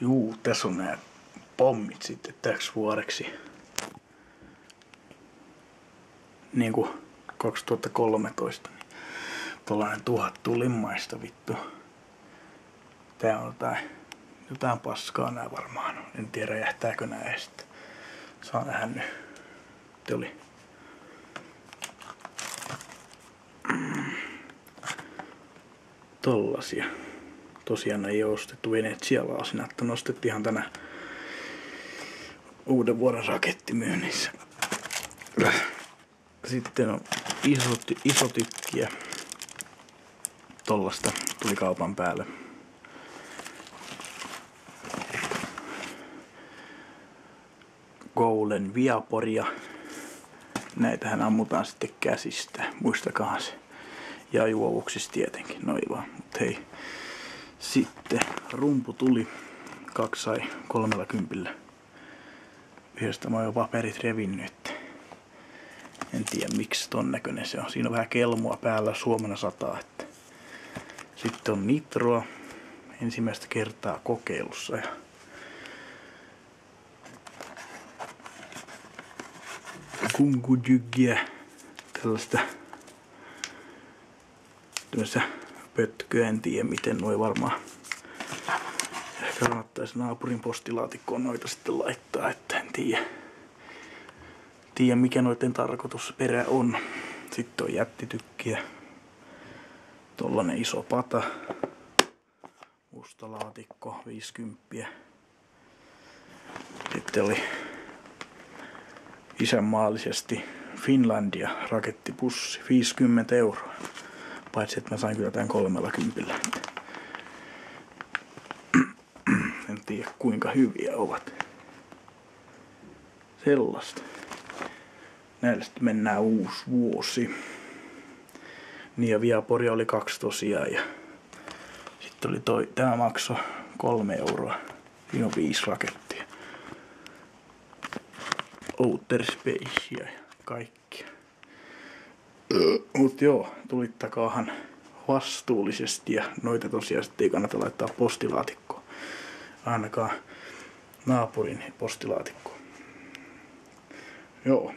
Juu, tässä on nämä pommit sitten täksi vuodeksi. Niinku 2013. Niin tuollainen 1000 tulimmaista vittu. Tää on jotain paskaa nää varmaan. En tiedä räjähtääkö nää edes. Saa nähdä nyt. Te oli. Tollasia. Tosiaan ei oo ostettu Venetsialaasina, että nostettiin ihan tänä uuden vuoden rakettimyynnissä. Sitten on iso tykkiä. Tollasta tuli kaupan päälle. Golden Viaporia. Näitähän ammutaan sitten käsistä, muistakaa se. Ja juovuksissa tietenkin, noin vaan. Mut hei. Sitten rumpu tuli. 2 sai 30. Yhdestä mä oon jo paperit revinnyt. En tiedä miksi ton näköinen se on. Siinä on vähän kelmua päällä, Suomena 100. Sitten on nitroa. Ensimmäistä kertaa kokeilussa. Ja kunkujyggiä. Tällaista pötköä, en tiedä miten noi varmaan. Ehkä kannattaisi naapurin postilaatikkoon noita sitten laittaa, että en tiedä mikä noiden tarkoitusperä on. Sitten on jättitykkiä. Tollanen iso pata. Musta laatikko 50. Sitten oli isänmaallisesti Finlandia rakettipussi 50 €. Paitsi että mä sain kyllä tän 30. En tiedä kuinka hyviä ovat. Sellaista. Näillä sitten mennään uusi vuosi. Niin ja Viaporia oli 2 tosiaan. Ja sitten oli tää maksoi 3 €. Siinä on 5 rakettia. Outer Spacea ja kaikkia. Mut joo, tulittakaahan vastuullisesti ja noita tosiaan sitten ei kannata laittaa postilaatikkoon. Ainakaan naapurin postilaatikkoon. Joo.